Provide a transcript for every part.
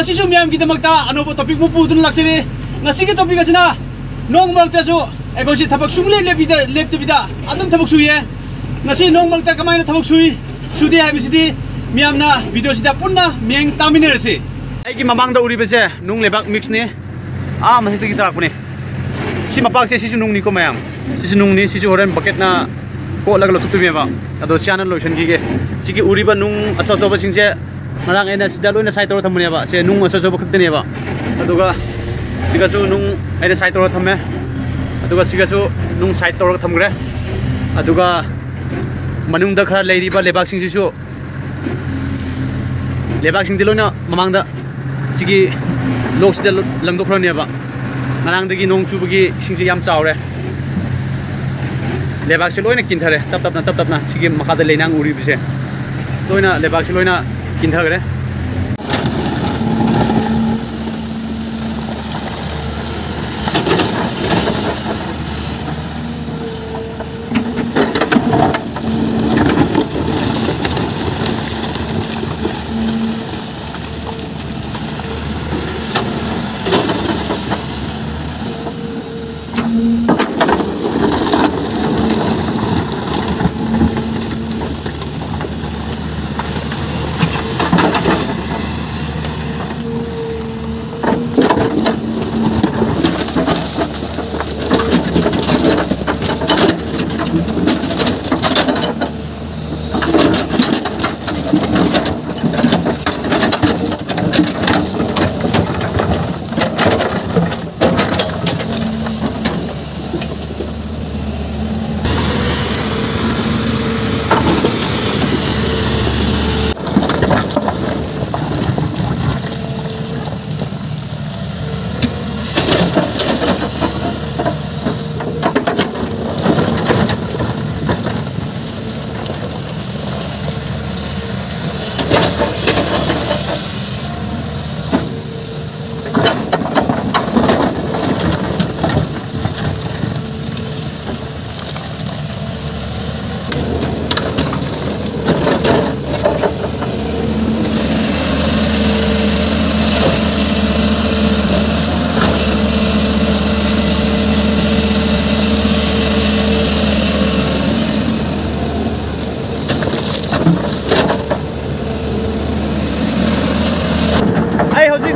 ngasisu miyam kita magta ano po topic mo pudun laksini ngasi ke topic asina nong malta so eko si thapak sungle lepte bida adum thabak suye ngasi nong malta kamai na thabak sui sudi hai bisidi miyam na video sida punna mieng taminer se ai ki mamang da uri bese nung lebak mix ni masih kita rakune si mapak se sisu nung ni ko mayam sisu nung ni sisu horen bucket na ko lag lo tu me ba ado sianan lotion ki ge sigi uri ba nung acha choba sing se ngarang ena sida loina sai tor thamne ba se nung acha choba khakte ne ba aduga siga su nung ena sai tor thamme aduga siga su nung sai tor thamgre aduga manung da khara leiri ba lebak sing sisu lebak sing dilona mamang da sigi lok sida langdo khra ne ba ngarang dagi nong chubagi sing se yam chawre lebak se loina kin thare tap na sigi makha da leinang uri bise loina lebak se loina kin thagre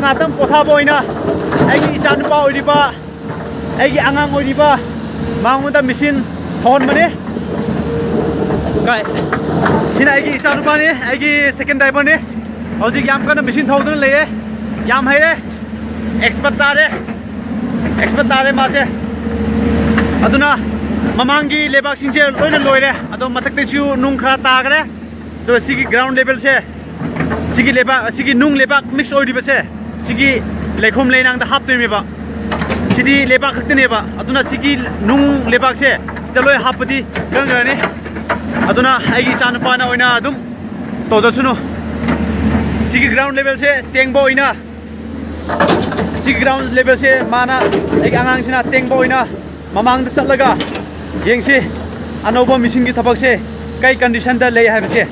ngatam potha boina aigi ichan pa oiriba aigi angang oiriba mangunda machine thon mane kai sina aigi ichan pa ne aigi second driver ne hoji yam kana machine thodun leye yam haire expert tare ma se aduna mamangi lebak singje loina loire ado matak te chu nung khara tagre to sigi ground level se sigi lebak sigi nung lebak mix oiriba se sigi lekhom leinang da hap te me ba sidi lebak khakte ne ba aduna sigi nung lebak se sidaloi hapdi gangrane aduna aigi chanu pa na oina adum to da suno sigi ground level se tengbo oina sigi ground level se mana aigi angang sina tengbo oina mamang da chatlaga yengsi anoba machine gi thabak se kai condition da lei ha se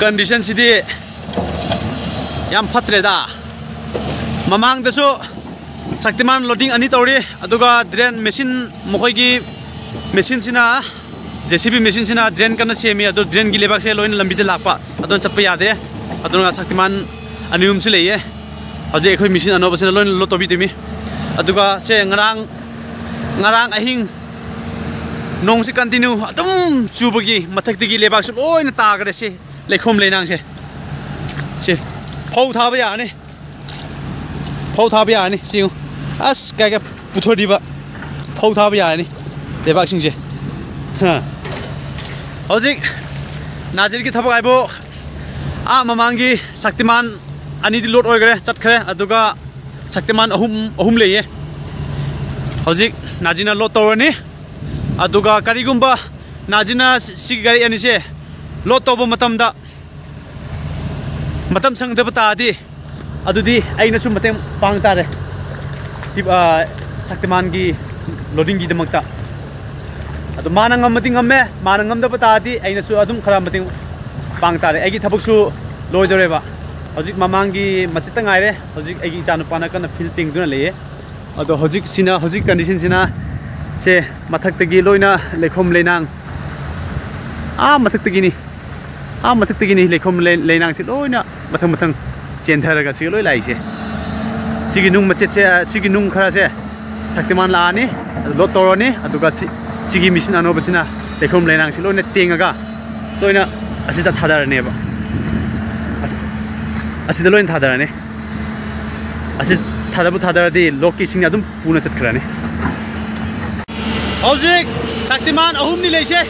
condition sidi yam phatre da mamang da so Shaktiman loading ani tori aduga drain machine mokoi gi machine sina JCB machine sina drain kana semi adu drain gi lebak se loin lambi de lakpa adon chappa yade adunga Shaktiman anium se leye aje khoi machine anoba sina loin lo tobi timi aduga se ngarang ahing nong se continue adum chubagi mathak tigi lebak se loin ta gre se lekhom leinang se phau thaba ya ne phau thaba ya ne siu as kai ka puthodi ba phau thaba ya ne lebak sing je hojik nazir ki thaba aibo mamangi Shaktiman ani di load oi gre chat khare aduga Shaktiman ahum leye hojik najina load torani aduga karigumba najina si gari ani se load tobo matamda matam sang da batadi adudi aina sum mateng pang tare Shaktiman gi loading gi damakta adu manangam mating amme manangam da batadi aina su adum khara mating pang tare agi thabuk su loidore ba हजिक ममांगी मचित गायरे हजिक एगी चानुपाना कन फिल्टिंग दुना लेये अदो हजिक सिना हजिक condition सिना से मथक्तगी लोइना लेखोम लेनांग मथक्तगिनी मथक्तगिनी लेखोम लेनांग से लोइना मथंग मथंग चेंथरगा से लोइ लाइसे सिगी नुंग मचेत से सिगी नुंग खरा से शक्तिमान लानी लोड तोरनी अदुगा सिगी मिशन अनोबसिना लेखोम लेनांग से लोइना तेंगागा लोइना असिदा थादारनेबा असिदा लोइन थादारने असि थादाबु थादारदि लोकेसिंग अदुम पुना चतखराने हौजिक शक्तिमान अहुमनि लेसे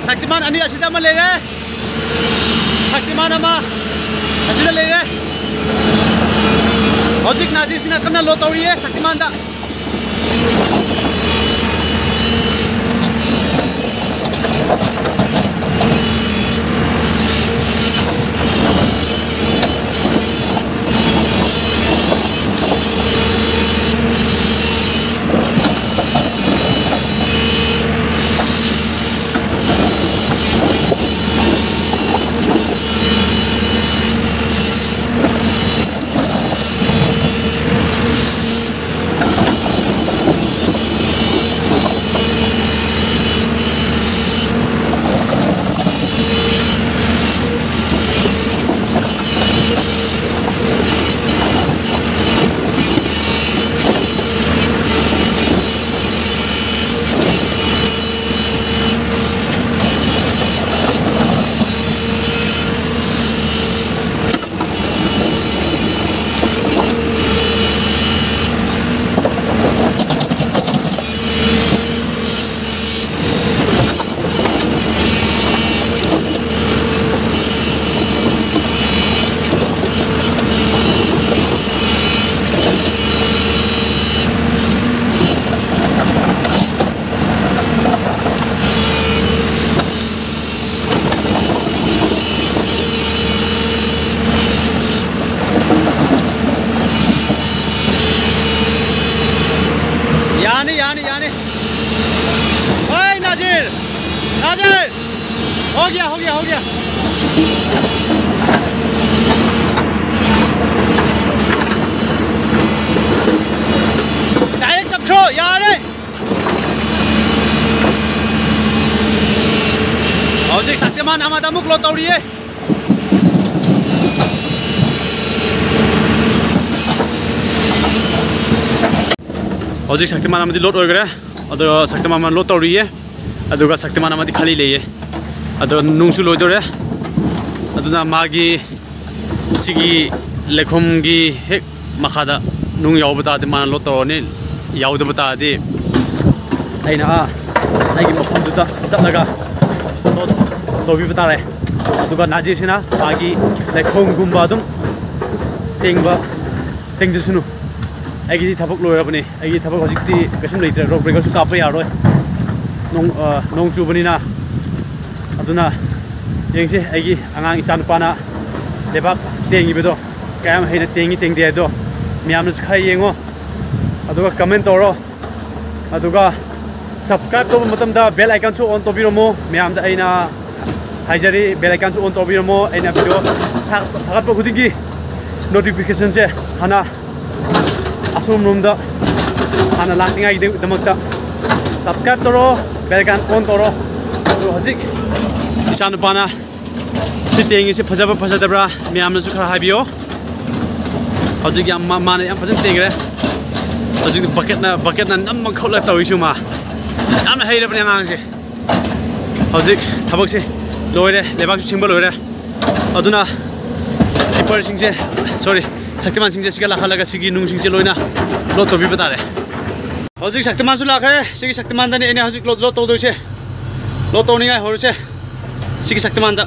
शक्तिमान अनि असिदा म लेरे शक्तिमान अमा असिदा लेरे हौजिक नाजिर सिना कन्ना लो तौरिए शक्तिमान दा यानी ओए नाजिर हो गया डायरेक्ट चपखो यार हौजिक शक्तिमान आमादा मुख लो तौरिए हौजिक शक्तिमान आमादी लोड ओइगरे अदो शक्तिमान मा लोड तौरिए अदुगा शक्तिमान आमादी खाली लेये अदो नुंगसु लोइदोरे अदुना मागी सिगी लेखोमगी हेक मखादा नुंग यावबतादि मान लोड तौरनी यावदबतादि अइना आइगी मफमदुदा चतलगा लोड तौबिबतारे अदुगा नाजिसिना मागी लेखोमगुम्बा अदुम तेंगजसुनु आइगी थबक लोइरबनी आइगी थबक हजिकति कसम लेइत्रे रोक ब्रेकरसु कापा यारोय नोंग चुबनिना अदुना येंगसे आइगी आंगांग इचानुपाना लेबाक तेंगिबेदो कायम हैना तेंगदे दो मियामनस खाय येंगो अदुगा कमेंट तोरो अदुगा सब्सक्राइब तोब मतमदा बेल आइकन सु ऑन तोबिरमो मियामदा आइना हाइजरी बेल आइकन सु ऑन तोबिरमो आइना वीडियो थागतप खुदिगी नोटिफिकेशन से हाना असम रूमदा हाना लाखनिंगाई दमकता सब्सक्राइब तोरो बेल आइकन ऑन तोरो तो हजिक इचानुपाना सि तेंगी से फजदब्रा मियामनसु खरा हाबियो हजिक याम माने याम फजन तेंगरे हजिक बकेट ना नम खौला तौइसुमा याम हैरबनि आंगांसे हजिक थबक से लोइरे लेबाक सिंबल लोइरे अदुना टिपर सिंसे सॉरी शक्तिमान सिंसे सिगा लाखालगा सिगी नुंग सिंसे लोइना लोड तोबि बतारे हजिक शक्तिमान सु लाखरे सिगी शक्तिमान दानि एने हजिक लोड तोदोसे लोड तोनिङाय होरसे सिगी शक्तिमान दा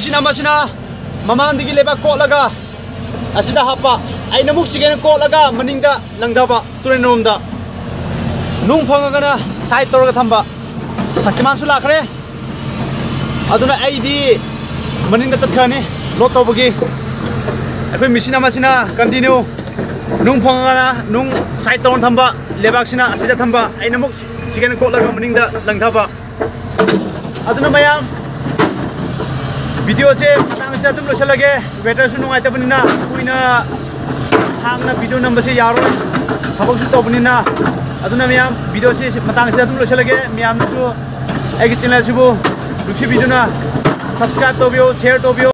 machine amasina mamandigi leba kotlaga asida hapa aina muk sigena kotlaga maningda langdaba turenomda nung phangagana side torga thamba Saktiman su lakhre aduna aidi maningda chatkhani lot tawbagi akhoi machine amasina continue nung phangagana nung side torga thamba lebak sina asida thamba aina muk sigena kotlaga maningda langdaba aduna mayam video se patang se adum losalage weather su nungai tabunina kuina thangna video number se yaro thabak su tobunina aduna mayam video se patang se adum losalage mayam su egi channel sibu luksi video na subscribe tobio share tobio